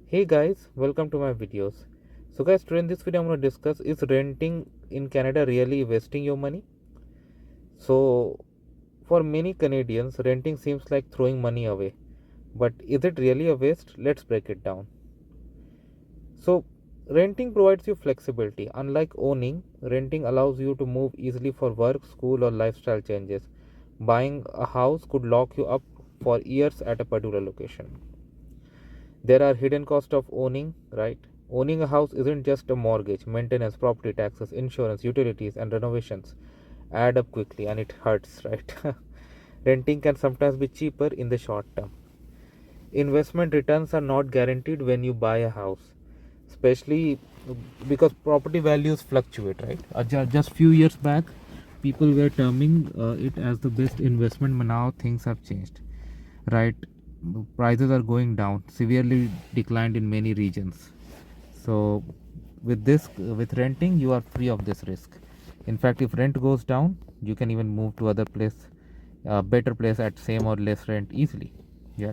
Hey guys, welcome to my videos. So guys, today in this video I'm going to discuss, is renting in Canada really wasting your money? So for many Canadians, renting seems like throwing money away. But is it really a waste? Let's break it down. So renting provides you flexibility. Unlike owning, renting allows you to move easily for work, school or lifestyle changes. Buying a house could lock you up for years at a particular location. There are hidden costs of owning, right? Owning a house isn't just a mortgage. Maintenance, property taxes, insurance, utilities, and renovations add up quickly and it hurts, right? Renting can sometimes be cheaper in the short term. Investment returns are not guaranteed when you buy a house, especially because property values fluctuate, right? Just few years back, people were terming it as the best investment, but now things have changed, right? Prices are going down, severely declined in many regions. So with renting, you are free of this risk. In fact, if rent goes down, you can even move to other place, better place at same or less rent easily. Yeah.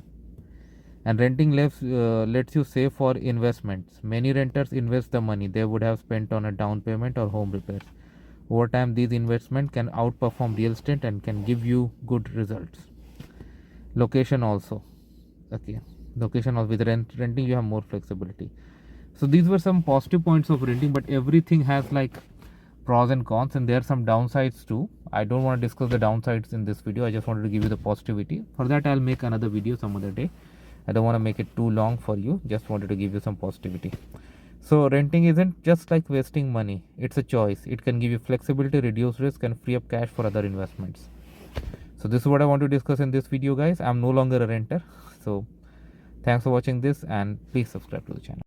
And renting lets you save for investments. Many renters invest the money they would have spent on a down payment or home repairs. Over time, these investments can outperform real estate and can give you good results. Location also. Okay. Location of with renting, you have more flexibility. So these were some positive points of renting, but everything has like pros and cons, and there are some downsides too. I don't want to discuss the downsides in this video. I just wanted to give you the positivity. For that, I'll make another video some other day. I don't want to make it too long for you. Just wanted to give you some positivity. So renting isn't just like wasting money. It's a choice. It can give you flexibility, reduce risk, and free up cash for other investments. So this is what I want to discuss in this video, guys. I'm no longer a renter. So thanks for watching this, and please subscribe to the channel.